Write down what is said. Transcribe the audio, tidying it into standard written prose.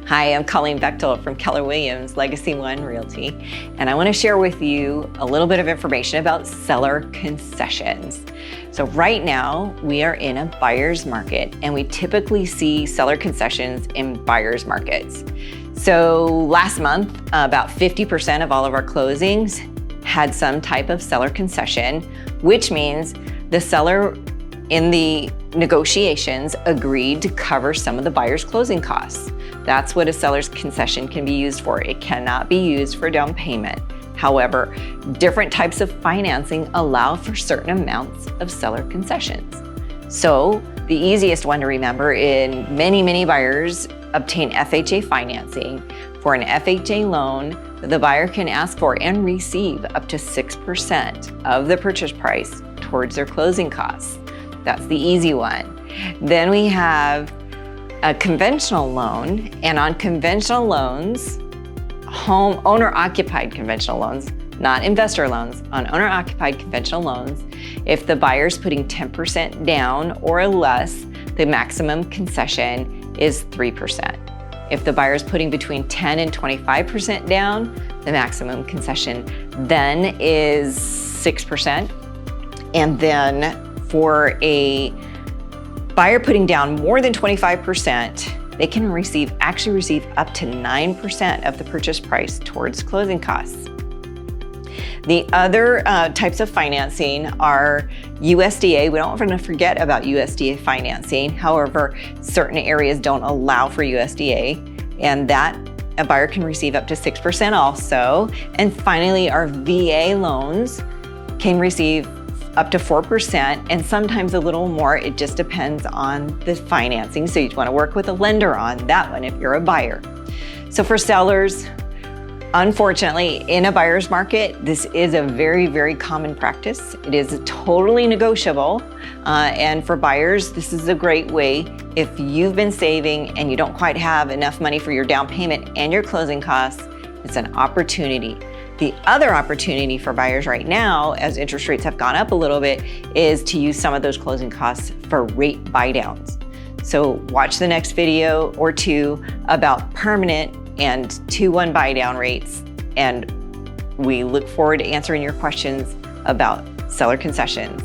Hi, I'm Colleen Bechtel from Keller Williams Legacy One Realty, and I want to share with you a little bit of information about seller concessions. So right now, we are in a buyer's market, and we typically see seller concessions in buyer's markets. So last month, about 50% of all of our closings had some type of seller concession, which means the seller in the negotiations agreed to cover some of the buyer's closing costs. That's what a seller's concession can be used for. It cannot be used for down payment. However, different types of financing allow for certain amounts of seller concessions. So the easiest one to remember is many buyers obtain FHA financing. For an FHA loan, the buyer can ask for and receive up to 6% of the purchase price towards their closing costs. That's the easy one. Then we have a conventional loan, and on conventional loans, owner-occupied conventional loans, not investor loans, on owner-occupied conventional loans, if the buyer's putting 10% down or less, the maximum concession is 3%. If the buyer's putting between 10 and 25% down, the maximum concession then is 6%. And then for a buyer putting down more than 25%, they can actually receive up to 9% of the purchase price towards closing costs. The other types of financing are USDA. We don't want to forget about USDA financing. However, certain areas don't allow for USDA, and that a buyer can receive up to 6% also. And finally, our VA loans can receive up to 4% and sometimes a little more. It just depends on the financing. So you want to work with a lender on that one if you're a buyer. So for sellers, unfortunately, in a buyer's market, this is a very common practice. It is totally negotiable. And for buyers, this is a great way. If you've been saving and you don't quite have enough money for your down payment and your closing costs, it's an opportunity. The other opportunity for buyers right now, as interest rates have gone up a little bit, is to use some of those closing costs for rate buy downs. So watch the next video or two about permanent and 2-1 buy down rates. And we look forward to answering your questions about seller concessions.